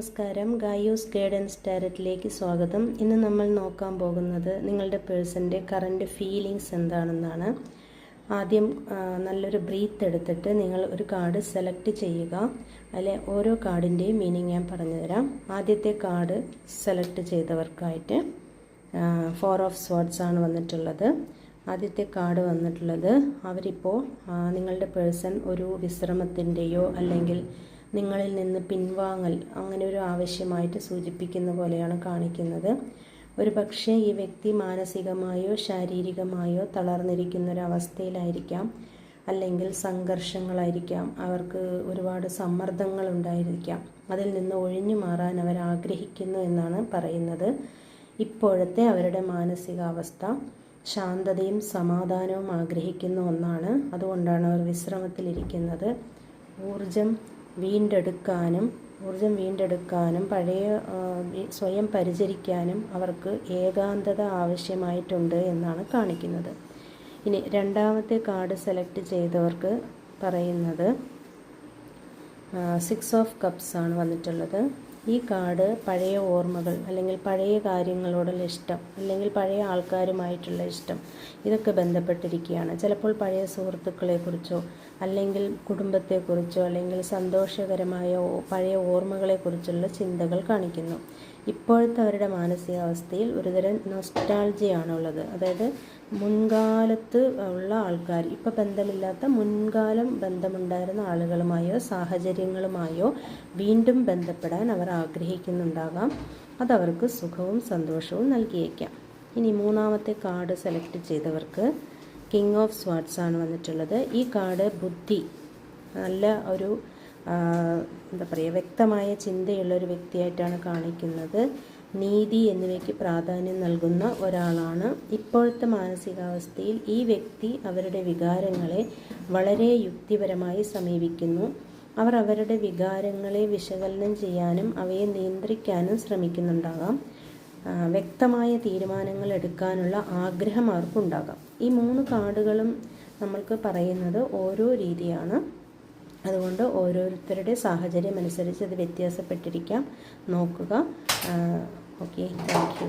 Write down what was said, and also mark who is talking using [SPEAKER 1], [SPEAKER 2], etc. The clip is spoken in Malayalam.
[SPEAKER 1] നമസ്കാരം. ഗായൂസ് ഗൈഡൻസ് ഡയറക്റ്റിലേക്ക് സ്വാഗതം. ഇന്ന് നമ്മൾ നോക്കാൻ പോകുന്നത് നിങ്ങളുടെ പേഴ്സൻ്റെ കറൻറ്റ് ഫീലിങ്സ് എന്താണെന്നാണ്. ആദ്യം നല്ലൊരു ബ്രീത്ത് എടുത്തിട്ട് നിങ്ങൾ ഒരു കാർഡ് സെലക്ട് ചെയ്യുക. അതിലെ ഓരോ കാർഡിൻ്റെയും മീനിങ് ഞാൻ പറഞ്ഞുതരാം. ആദ്യത്തെ കാർഡ് സെലക്ട് ചെയ്തവർക്കായിട്ട് 4 ഓഫ് സ്വാർഡ്സ് ആണ് വന്നിട്ടുള്ളത്. ആദ്യത്തെ കാർഡ് വന്നിട്ടുള്ളത് അവരിപ്പോൾ നിങ്ങളുടെ പേഴ്സൺ ഒരു വിശ്രമത്തിൻ്റെയോ അല്ലെങ്കിൽ നിങ്ങളിൽ നിന്ന് പിൻവാങ്ങൽ അങ്ങനെ ഒരു ആവശ്യമായിട്ട് സൂചിപ്പിക്കുന്ന പോലെയാണ് കാണിക്കുന്നത്. ഒരു പക്ഷേ ഈ വ്യക്തി മാനസികമായോ ശാരീരികമായോ തളർന്നിരിക്കുന്നൊരവസ്ഥയിലായിരിക്കാം, അല്ലെങ്കിൽ സംഘർഷങ്ങളായിരിക്കാം, അവർക്ക് ഒരുപാട് സമ്മർദ്ദങ്ങൾ ഉണ്ടായിരിക്കാം. അതിൽ നിന്ന് ഒഴിഞ്ഞു മാറാൻ അവർ ആഗ്രഹിക്കുന്നു എന്നാണ് പറയുന്നത്. ഇപ്പോഴത്തെ അവരുടെ മാനസികാവസ്ഥ ശാന്തതയും സമാധാനവും ആഗ്രഹിക്കുന്ന ഒന്നാണ്. അതുകൊണ്ടാണ് അവർ വിശ്രമത്തിലിരിക്കുന്നത്. ഊർജം വീണ്ടെടുക്കാനും പഴയ സ്വയം പരിചരിക്കാനും അവർക്ക് ഏകാന്തത ആവശ്യമായിട്ടുണ്ട് എന്നാണ് കാണിക്കുന്നത്. ഇനി രണ്ടാമത്തെ കാർഡ് സെലക്ട് ചെയ്തവർക്ക് പറയുന്നത് 6 ഓഫ് കപ്സ് ആണ് വന്നിട്ടുള്ളത്. ഈ കാർഡ് പഴയ ഓർമ്മകൾ അല്ലെങ്കിൽ പഴയ കാര്യങ്ങളോടുള്ള ഇഷ്ടം അല്ലെങ്കിൽ പഴയ ആൾക്കാരുമായിട്ടുള്ള ഇഷ്ടം ഇതൊക്കെ ബന്ധപ്പെട്ടിരിക്കുകയാണ്. ചിലപ്പോൾ പഴയ സുഹൃത്തുക്കളെക്കുറിച്ചോ അല്ലെങ്കിൽ കുടുംബത്തെക്കുറിച്ചോ അല്ലെങ്കിൽ സന്തോഷകരമായ പഴയ ഓർമ്മകളെക്കുറിച്ചുള്ള ചിന്തകൾ കാണിക്കുന്നു. ഇപ്പോഴത്തെ അവരുടെ മാനസികാവസ്ഥയിൽ ഒരുതരം നൊസ്റ്റാൾജിയാണുള്ളത്. അതായത് മുൻകാലത്ത് ഉള്ള ആൾക്കാർ, ഇപ്പോൾ ബന്ധമില്ലാത്ത മുൻകാലം ബന്ധമുണ്ടായിരുന്ന ആളുകളുമായോ സാഹചര്യങ്ങളുമായോ വീണ്ടും ബന്ധപ്പെടാൻ അവർ ആഗ്രഹിക്കുന്നുണ്ടാകാം. അതവർക്ക് സുഖവും സന്തോഷവും നൽകിയേക്കാം. ഇനി മൂന്നാമത്തെ കാർഡ് സെലക്ട് ചെയ്തവർക്ക് കിങ് ഓഫ് സ്വാർഡ്സ് ആണ് വന്നിട്ടുള്ളത്. ഈ കാർഡ് ബുദ്ധി, നല്ല ഒരു വ്യക്തമായ ചിന്തയുള്ളൊരു വ്യക്തിയായിട്ടാണ് കാണിക്കുന്നത്. നീതി എന്നിവയ്ക്ക് പ്രാധാന്യം നൽകുന്ന ഒരാളാണ്. ഇപ്പോഴത്തെ മാനസികാവസ്ഥയിൽ ഈ വ്യക്തി അവരുടെ വികാരങ്ങളെ വളരെ യുക്തിപരമായി സമീപിക്കുന്നു. അവർ അവരുടെ വികാരങ്ങളെ വിശകലനം ചെയ്യാനും അവയെ നിയന്ത്രിക്കാനും ശ്രമിക്കുന്നുണ്ടാകാം. വ്യക്തമായ തീരുമാനങ്ങൾ എടുക്കാനുള്ള ആഗ്രഹം അവർക്കുണ്ടാകാം. ഈ 3 കാർഡുകളും നമ്മൾക്ക് പറയുന്നത് ഓരോ രീതിയാണ്. അതുകൊണ്ട് ഓരോരുത്തരുടെ സാഹചര്യം അനുസരിച്ച് അത് വ്യത്യാസപ്പെട്ടിരിക്കാം. നോക്കുക. Okay, thank you.